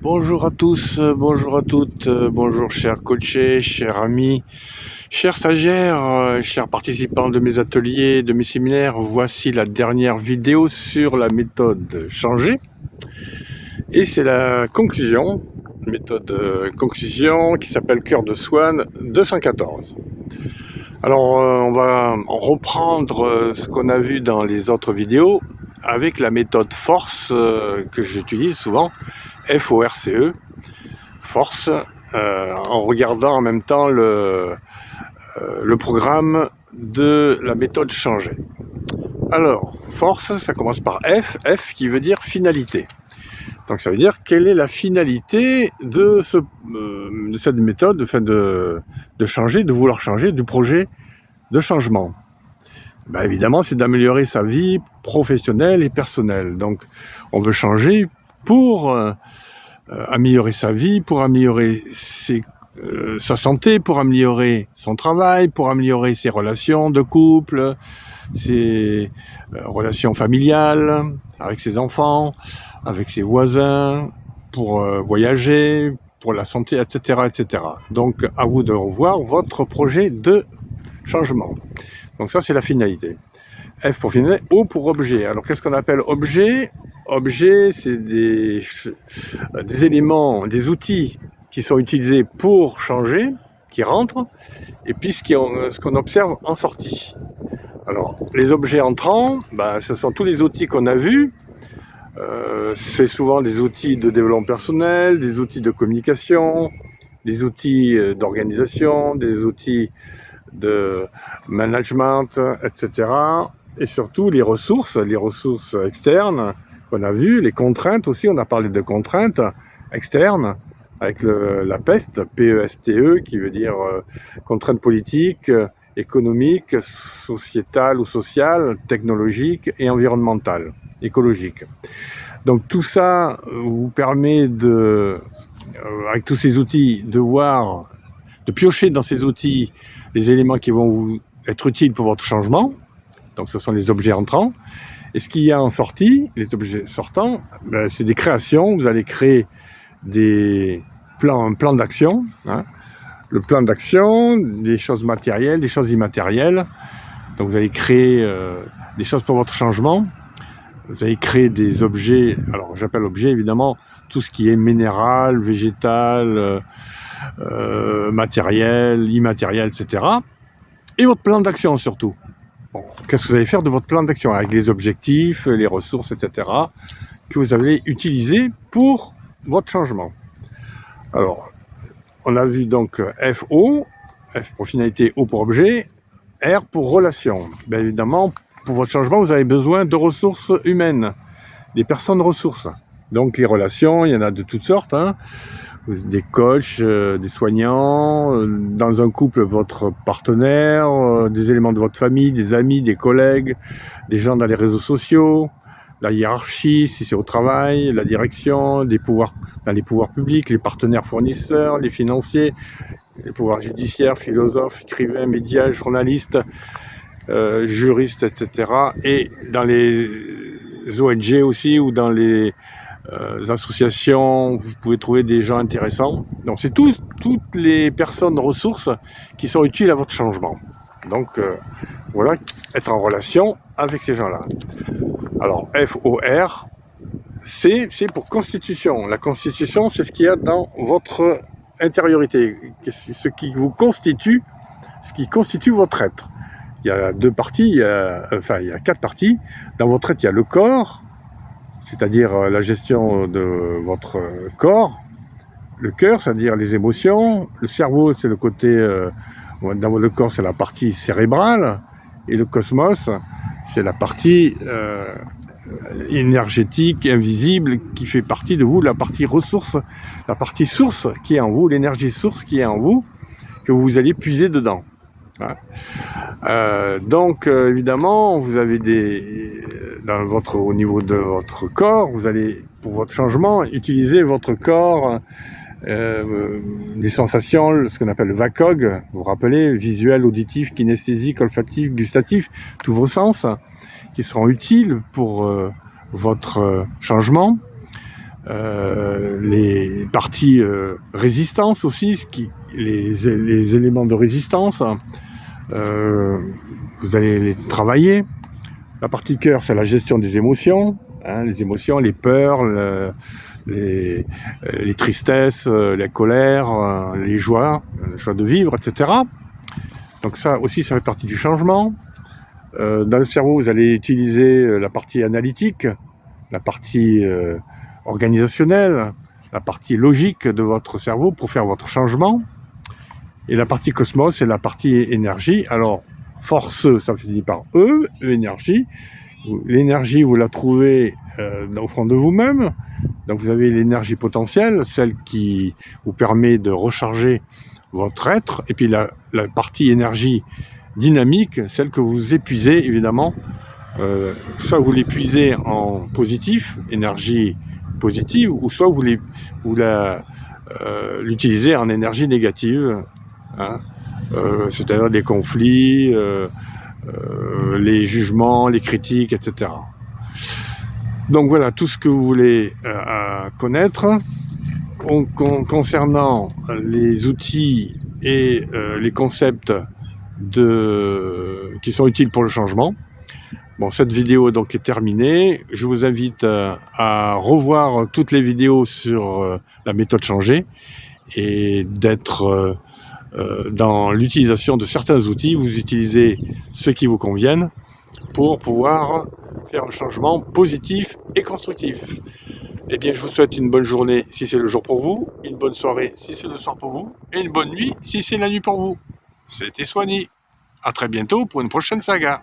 Bonjour à tous, bonjour à toutes, bonjour chers coachés, chers amis, chers stagiaires, chers participants de mes ateliers, de mes séminaires. Voici la dernière vidéo sur la méthode changée. Et c'est la conclusion, méthode conclusion qui s'appelle Cœur de Swan 214. Alors on va reprendre ce qu'on a vu dans les autres vidéos avec la méthode force que j'utilise souvent, FORCE, force, en regardant en même temps le programme de la méthode changée. Alors, force, ça commence par F qui veut dire finalité. Donc ça veut dire quelle est la finalité de cette méthode, de changer, de vouloir changer, du projet de changement. Ben évidemment, c'est d'améliorer sa vie professionnelle et personnelle. Donc on veut changer pour améliorer sa vie, pour améliorer sa santé, pour améliorer son travail, pour améliorer ses relations de couple, ses relations familiales, avec ses enfants, avec ses voisins, pour voyager, pour la santé, etc., etc. Donc à vous de revoir votre projet de changement. Donc ça c'est la finalité. F pour finalité, O pour objet. Alors qu'est-ce qu'on appelle objet? Objet, c'est des éléments, des outils qui sont utilisés pour changer, qui rentrent, et puis ce qu'on observe en sortie. Alors, les objets entrants, ce sont tous les outils qu'on a vus. C'est souvent des outils de développement personnel, des outils de communication, des outils d'organisation, des outils de management, etc. Et surtout les ressources externes qu'on a vues, les contraintes aussi, on a parlé de contraintes externes, avec la PEST, P-E-S-T-E, qui veut dire contraintes politiques, économiques, sociétales ou sociales, technologiques et environnementales, écologiques. Donc tout ça vous permet avec tous ces outils, de piocher dans ces outils les éléments qui vont vous être utiles pour votre changement. Donc ce sont les objets entrants. Et ce qu'il y a en sortie, les objets sortants, c'est des créations. Vous allez créer un plan d'action. Le plan d'action, des choses matérielles, des choses immatérielles. Donc vous allez créer des choses pour votre changement. Vous allez créer des objets. Alors j'appelle objet évidemment tout ce qui est minéral, végétal, matériel, immatériel, etc. Et votre plan d'action surtout. Bon, qu'est-ce que vous allez faire de votre plan d'action avec les objectifs, les ressources, etc. que vous allez utiliser pour votre changement. Alors, on a vu donc FO, F pour finalité, O pour objet, R pour relation. Bien évidemment, pour votre changement, vous avez besoin de ressources humaines, des personnes ressources. Donc les relations, il y en a de toutes sortes, des coachs, des soignants, dans un couple, votre partenaire, des éléments de votre famille, des amis, des collègues, des gens dans les réseaux sociaux, la hiérarchie, si c'est au travail, la direction, dans les pouvoirs publics, les partenaires fournisseurs, les financiers, les pouvoirs judiciaires, philosophes, écrivains, médias, journalistes, juristes, etc. Et dans les ONG aussi, ou dans les associations, vous pouvez trouver des gens intéressants. Donc c'est toutes les personnes ressources qui sont utiles à votre changement. Donc voilà, être en relation avec ces gens-là. Alors FOR, c'est pour constitution. La constitution, c'est ce qu'il y a dans votre intériorité, ce qui vous constitue, ce qui constitue votre être. Il y a deux parties, il y a 4 parties. Dans votre être, il y a le corps, c'est-à-dire la gestion de votre corps, le cœur, c'est-à-dire les émotions, le cerveau, c'est le côté, dans le corps, c'est la partie cérébrale, et le cosmos, c'est la partie énergétique, invisible, qui fait partie de vous, la partie ressource, la partie source qui est en vous, l'énergie source qui est en vous, que vous allez puiser dedans. Donc évidemment, vous avez au niveau de votre corps, vous allez, pour votre changement, utiliser votre corps, des sensations, ce qu'on appelle le VACOG, vous vous rappelez, visuel, auditif, kinesthésique, olfactif, gustatif, tous vos sens qui seront utiles pour votre changement. les parties résistance aussi, les éléments de résistance, vous allez les travailler. La partie cœur, c'est la gestion des émotions, hein, les émotions, les peurs, les tristesses, la colère, les joies, la joie de vivre, etc. Donc ça aussi, ça fait partie du changement. Dans le cerveau, vous allez utiliser la partie analytique, la partie organisationnelle, la partie logique de votre cerveau pour faire votre changement. Et la partie cosmos, c'est la partie énergie. Alors, force, ça se dit par E, énergie. L'énergie, vous la trouvez au fond de vous-même. Donc, vous avez l'énergie potentielle, celle qui vous permet de recharger votre être. Et puis, la partie énergie dynamique, celle que vous épuisez, évidemment. Soit vous l'épuisez en positif, énergie positive, ou soit vous l'utilisez en énergie négative, hein, c'est-à-dire des conflits, les jugements, les critiques, etc. Donc voilà, tout ce que vous voulez connaître. Concernant les outils et les concepts qui sont utiles pour le changement. Bon, cette vidéo donc est terminée. Je vous invite à revoir toutes les vidéos sur la méthode changée et d'être dans l'utilisation de certains outils. Vous utilisez ceux qui vous conviennent pour pouvoir faire un changement positif et constructif. Eh bien, je vous souhaite une bonne journée si c'est le jour pour vous, une bonne soirée si c'est le soir pour vous, et une bonne nuit si c'est la nuit pour vous. C'était Soigny. À très bientôt pour une prochaine saga.